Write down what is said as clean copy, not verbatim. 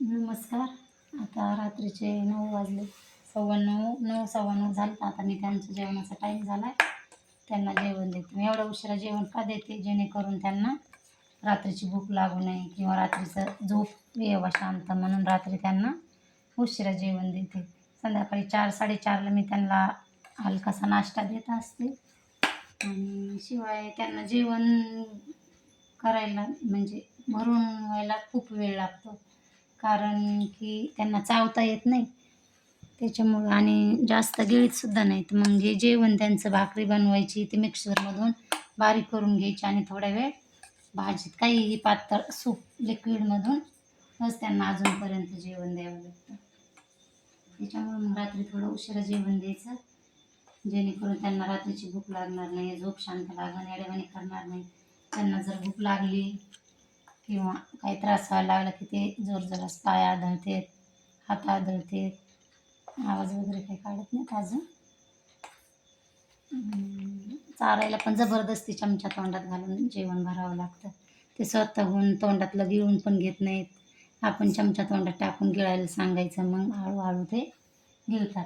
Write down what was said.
नमस्कार. आता रात्रीचे 9 वाजले. 9:15 9:15 झाले. आता मी त्यांच्या जेवणाचा टाईम झाला आहे. त्यांना जेवण देते. मी एवढ्या उशिरा जेवण का देते? जेणेकरून त्यांना रात्रीची भूक लागू नये किंवा रात्रीचं झोप यावं शांत म्हणून रात्री त्यांना उशिरा जेवण देते. संध्याकाळी 4-4:30ला मी त्यांना हलकासा नाश्ता देत असते आणि शिवाय त्यांना जेवण करायला म्हणजे भरून व्हायला खूप वेळ लागतो. कारण की त्यांना चावता येत नाही त्याच्यामुळं आणि जास्त गिळतसुद्धा नाहीत. मग हे जेवण त्यांचं भाकरी बनवायची ती मिक्सरमधून बारीक करून घ्यायची आणि थोडा वेळ भाजीत काहीही पातळ सूप लिक्विडमधून बस त्यांना अजूनपर्यंत जेवण द्यावं लागतं. त्याच्यामुळं मग रात्री थोडं उशिरा जेवण द्यायचं, जेणेकरून त्यांना रात्रीची भूक लागणार नाही, झोप शांत लागेल, येड्यावानी करणार नाही. त्यांना जर भूक लागली किंवा काही त्रास व्हायला लागला की ते जोरजोरात पाय आदळतात, हात आदळतात, आवाज वगैरे काही काढत नाहीत अजून. चारायला पण जबरदस्ती चमचा तोंडात घालून जेवण भरावं लागतं. ते स्वतःहून तोंडातलं गिळून पण घेत नाहीत. आपण चमचा तोंडात टाकून गिळायला सांगायचं, मग हळूहळू ते गिळतात.